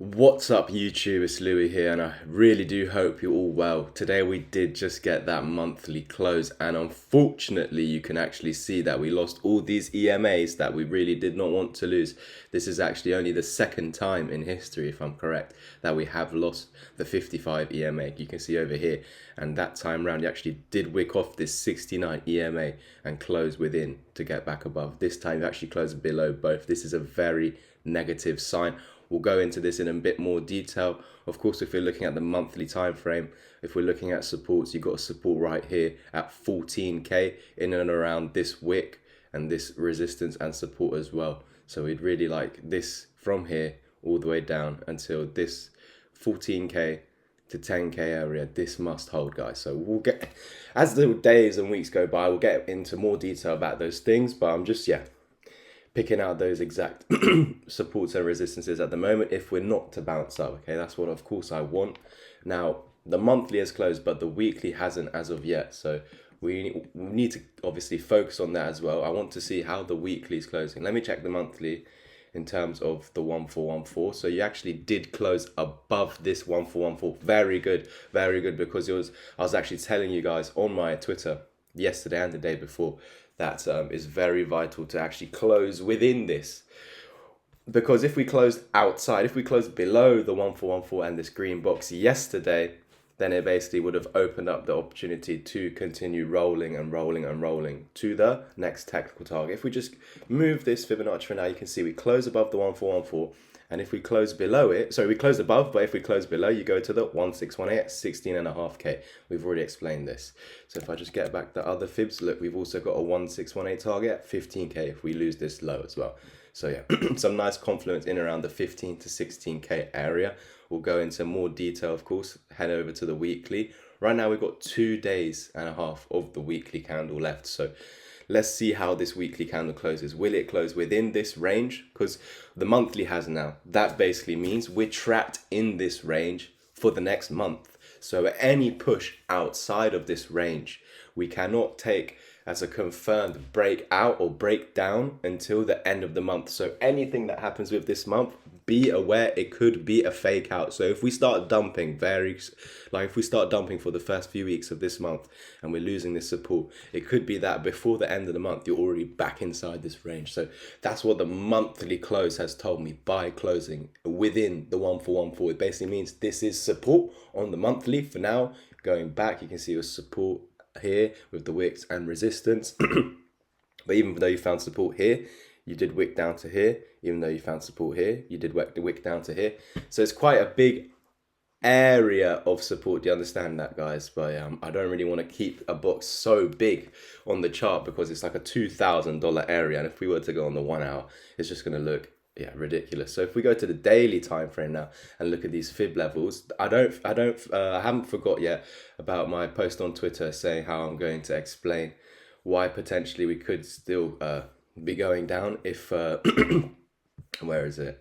What's up YouTube, it's Louis here and I really do hope you're all well. Today we did just get that monthly close and unfortunately you can actually see that we lost all these EMAs that we really did not want to lose. This is actually only the second time in history, if I'm correct, that we have lost the 55 EMA. You can see over here, and that time round you actually did wick off this 69 EMA and close within to get back above. This time you actually closed below both. This is a very negative sign. We'll go into this in a bit more detail. Of course, if we're looking at the monthly time frame, if we're looking at supports, you've got a support right here at 14k in and around this wick and this resistance and support as well. So we'd really like this from here all the way down until this 14k to 10k area. This must hold, guys. So we'll get, as the days and weeks go by, we'll get into more detail about those things, but I'm just picking out those exact supports and resistances at the moment if we're not to bounce up. Okay, that's what of course I want. Now the monthly has closed but the weekly hasn't as of yet, so we need to obviously focus on that as well. I want to see how the weekly is closing. Let me check the monthly in terms of the 1414. So you actually did close above this 1414. Very good, because I was actually telling you guys on my Twitter yesterday and the day before that is very vital to actually close within this, because if we closed outside, if we closed below the 1414 and this green box yesterday, then it basically would have opened up the opportunity to continue rolling and rolling and rolling to the next technical target. If we just move this Fibonacci for now, you can see we close above the 1414. And if we close below it, sorry, we close above, but if we close below, you go to the 1618 at 16.5k. We've already explained this. So if I just get back the other fibs, look, we've also got a 1618 target at 15k if we lose this low as well. So yeah, some nice confluence in around the 15 to 16k area. We'll go into more detail, of course, head over to the weekly. Right now we've got 2 days and a half of the weekly candle left. So let's see how this weekly candle closes. Will it close within this range? Because the monthly has now. That basically means we're trapped in this range for the next month. So any push outside of this range, we cannot take as a confirmed breakout or breakdown until the end of the month. So anything that happens with this month, be aware it could be a fake out. So if we start dumping if we start dumping for the first few weeks of this month and we're losing this support, it could be that before the end of the month you're already back inside this range. So that's what the monthly close has told me by closing within the 1414. It basically means this is support on the monthly for now. Going back, you can see your support here with the wicks and resistance. But even though you found support here, you did wick down to here. Even though you found support here, you did wick down to here. So it's quite a big area of support. Do you understand that, guys? But I don't really want to keep a box so big on the chart because it's like a $2,000 area, and if we were to go on the 1 hour, it's just going to look ridiculous. So if we go to the daily time frame now and look at these fib levels, I haven't forgot yet about my post on Twitter saying how I'm going to explain why potentially we could still be going down if where is it?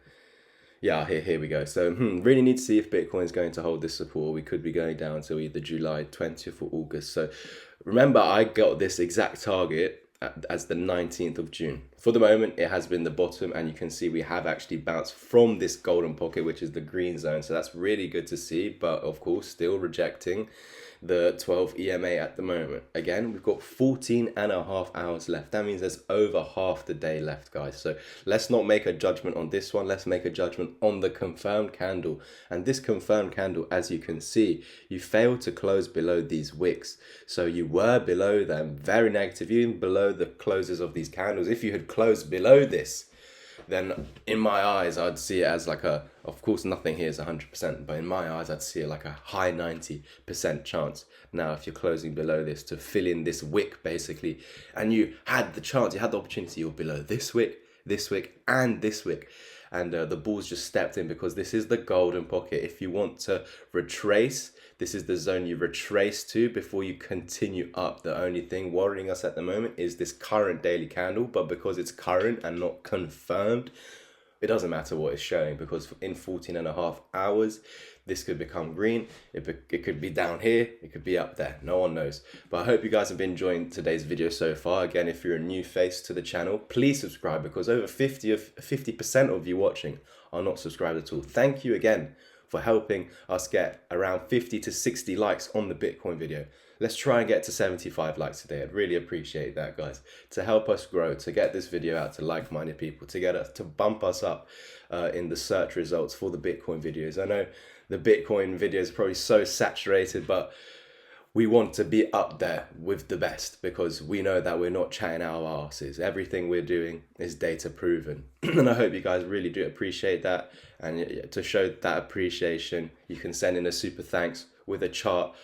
Yeah, here we go. So really need to see if Bitcoin is going to hold this support. We could be going down to either July 20th or August. So remember, I got this exact target as the 19th of June. For the moment, it has been the bottom, and you can see we have actually bounced from this golden pocket, which is the green zone. So that's really good to see, but of course, still rejecting the 12 EMA at the moment. Again, we've got 14.5 hours left. That means there's over half the day left, guys. So let's not make a judgment on this one. Let's make a judgment on the confirmed candle. And this confirmed candle, as you can see, you failed to close below these wicks. So you were below them, very negative, even below the closes of these candles. If you had closed below this, then in my eyes, I'd see it as like of course nothing here is 100%, but in my eyes, I'd see it like a high 90% chance. Now, if you're closing below this to fill in this wick, basically, and you had the chance, you had the opportunity, you're below this wick, and this wick. And the bulls just stepped in because this is the golden pocket. If you want to retrace, this is the zone you retrace to before you continue up. The only thing worrying us at the moment is this current daily candle, but because it's current and not confirmed, it doesn't matter what it's showing, because in 14.5 hours, this could become green. It could be down here, it could be up there, no one knows. But I hope you guys have been enjoying today's video so far. Again, if you're a new face to the channel, please subscribe, because over 50% of you watching are not subscribed at all. Thank you again for helping us get around 50 to 60 likes on the Bitcoin video. Let's try and get to 75 likes today. I'd really appreciate that, guys, to help us grow, to get this video out to like-minded people, to get us to bump us up in the search results for the Bitcoin videos. I know the Bitcoin videos are probably so saturated, but we want to be up there with the best, because we know that we're not chatting our asses. Everything we're doing is data proven. And I hope you guys really do appreciate that. And to show that appreciation, you can send in a super thanks with a chart,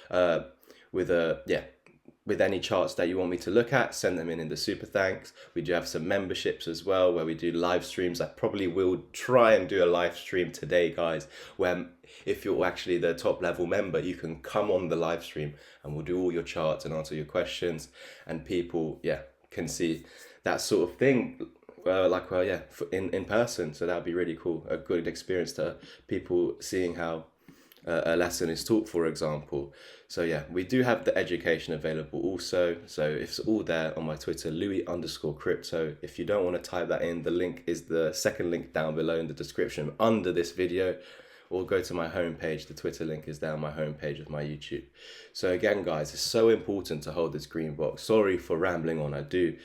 with any charts that you want me to look at. Send them in the super thanks. We do have some memberships as well, where we do live streams. I probably will try and do a live stream today, guys, where if you're actually the top level member, you can come on the live stream and we'll do all your charts and answer your questions, and people can see that sort of thing in person. So that would be really cool, a good experience to people seeing how a lesson is taught, for example. So yeah, we do have the education available also. So it's all there on my Twitter, Louis_crypto. If you don't want to type that in, the link is the second link down below in the description under this video, or go to my homepage. The Twitter link is down my homepage of my YouTube. So again, guys, it's so important to hold this green box. Sorry for rambling on. I do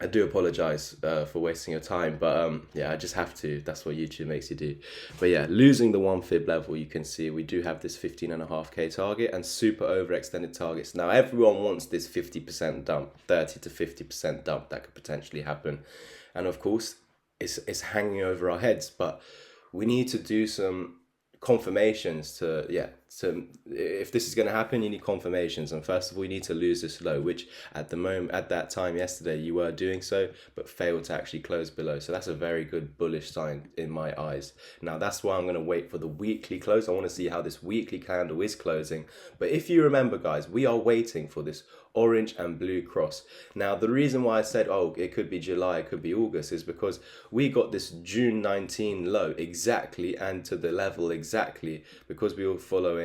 I do apologize for wasting your time, but I just have to. That's what YouTube makes you do. But yeah, losing the 1 fib level, you can see we do have this 15.5k target and super overextended targets. Now everyone wants this 50% dump, 30 to 50% dump that could potentially happen, and of course it's hanging over our heads. But we need to do some confirmations to if this is going to happen, you need confirmations. And first of all, you need to lose this low, which at that time yesterday you were doing so, but failed to actually close below. So that's a very good bullish sign in my eyes. Now that's why I'm going to wait for the weekly close. I want to see how this weekly candle is closing. But if you remember, guys, we are waiting for this orange and blue cross. Now the reason why I said it could be July, it could be August, is because we got this June 19 low exactly, and to the level exactly, because we were following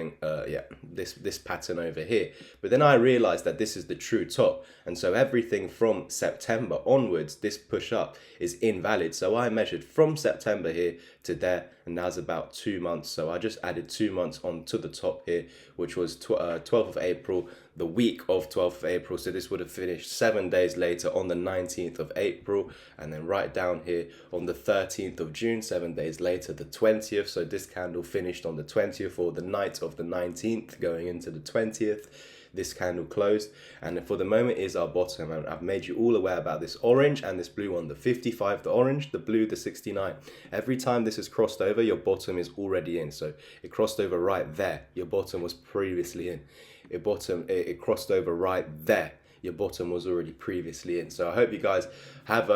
this pattern over here. But then I realized that this is the true top, and so everything from September onwards, this push up is invalid. So I measured from September here to there, and that's about 2 months. So I just added 2 months onto the top here, which was 12th of April, the week of 12th of April. So this would have finished 7 days later on the 19th of April, and then right down here on the 13th of June, 7 days later, the 20th. So this candle finished on the 20th, or the night of the 19th going into the 20th. This candle closed, and for the moment is our bottom. And I've made you all aware about this orange and this blue one, the 55, the orange, the blue, the 69. Every time this is crossed over, your bottom is already in. So it crossed over right there, your bottom was previously in. It crossed over right there, your bottom was already previously in. So I hope you guys have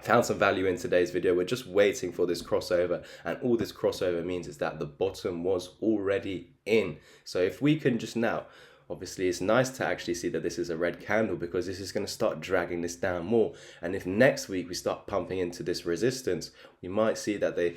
found some value in today's video. We're just waiting for this crossover, and all this crossover means is that the bottom was already in. So if we can just now, obviously it's nice to actually see that this is a red candle, because this is going to start dragging this down more. And if next week we start pumping into this resistance, we might see that they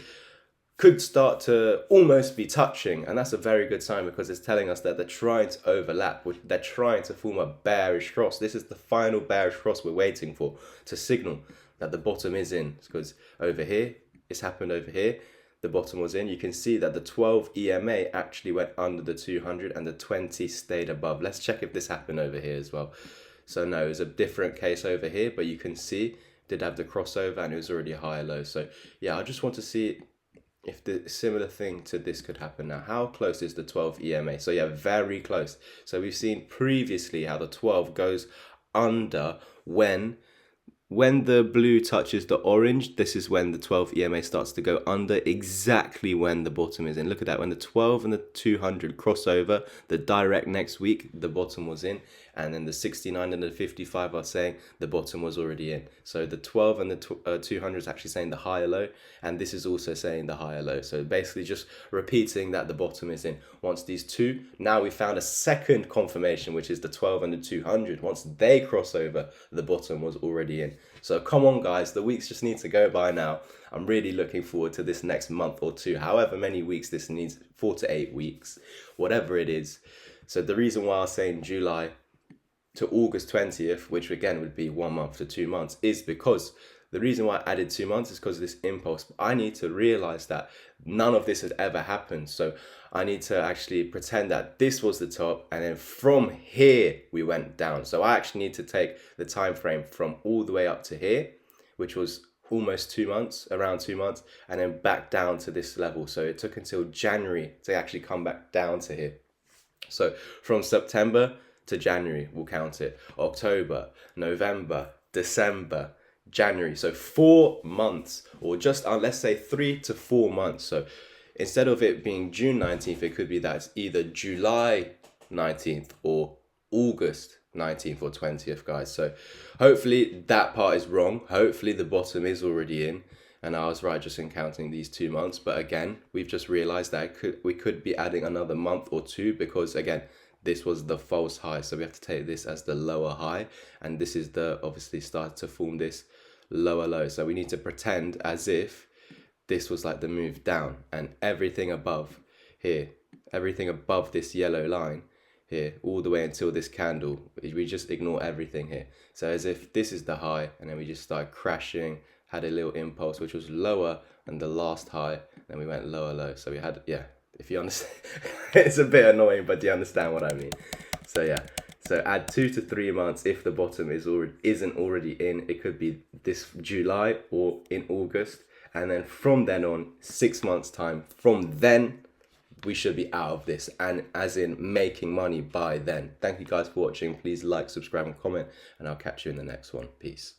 could start to almost be touching, and that's a very good sign, because it's telling us that they're trying to overlap, they're trying to form a bearish cross. This is the final bearish cross we're waiting for to signal that the bottom is in, because over here, it's happened over here, the bottom was in. You can see that the 12 EMA actually went under the 200 and the 20 stayed above. Let's check if this happened over here as well. So no, it's a different case over here, but you can see did have the crossover and it was already a higher low. So yeah, I just want to see if the similar thing to this could happen. Now, how close is the 12 EMA? So yeah, very close. So we've seen previously how the 12 goes under when the blue touches the orange. This is when the 12 EMA starts to go under, exactly when the bottom is in. Look at that, when the 12 and the 200 cross over, the direct next week, the bottom was in. and then the 69 and the 55 are saying the bottom was already in. So the 12 and the 200 is actually saying the higher low, and this is also saying the higher low. So basically just repeating that the bottom is in. Once these two, now we found a second confirmation, which is the 12 and the 200. Once they cross over, the bottom was already in. So come on guys, the weeks just need to go by now. I'm really looking forward to this next month or two, however many weeks this needs, 4 to 8 weeks, whatever it is. So the reason why I was saying July to August 20th, which again would be 1 month to 2 months, is because the reason why I added 2 months is because of this impulse. I need to realize that none of this has ever happened. So I need to actually pretend that this was the top, and then from here we went down. So I actually need to take the time frame from all the way up to here, which was almost 2 months, around 2 months, and then back down to this level. So it took until January to actually come back down to here. So from September to January, we'll count it. October, November, December, January. So 4 months, or just let's say 3 to 4 months. So instead of it being June 19th, it could be that it's either July 19th or August 19th or 20th, guys. So hopefully that part is wrong. Hopefully the bottom is already in, and I was right just in counting these 2 months. But again, we've just realized that we could be adding another month or two, because again, this was the false high. So we have to take this as the lower high, and this is the obviously started to form this lower low. So we need to pretend as if this was like the move down, and everything above here, everything above this yellow line here, all the way until this candle, we just ignore everything here. So as if this is the high, and then we just started crashing, had a little impulse which was lower than the last high, then we went lower low. So we had, yeah, if you understand, it's a bit annoying, but do you understand what I mean? So yeah, so add 2 to 3 months if the bottom isn't already in. It could be this July or in August, and then from then on, 6 months time, from then we should be out of this, and as in making money by then. Thank you guys for watching. Please like, subscribe and comment, and I'll catch you in the next one. Peace.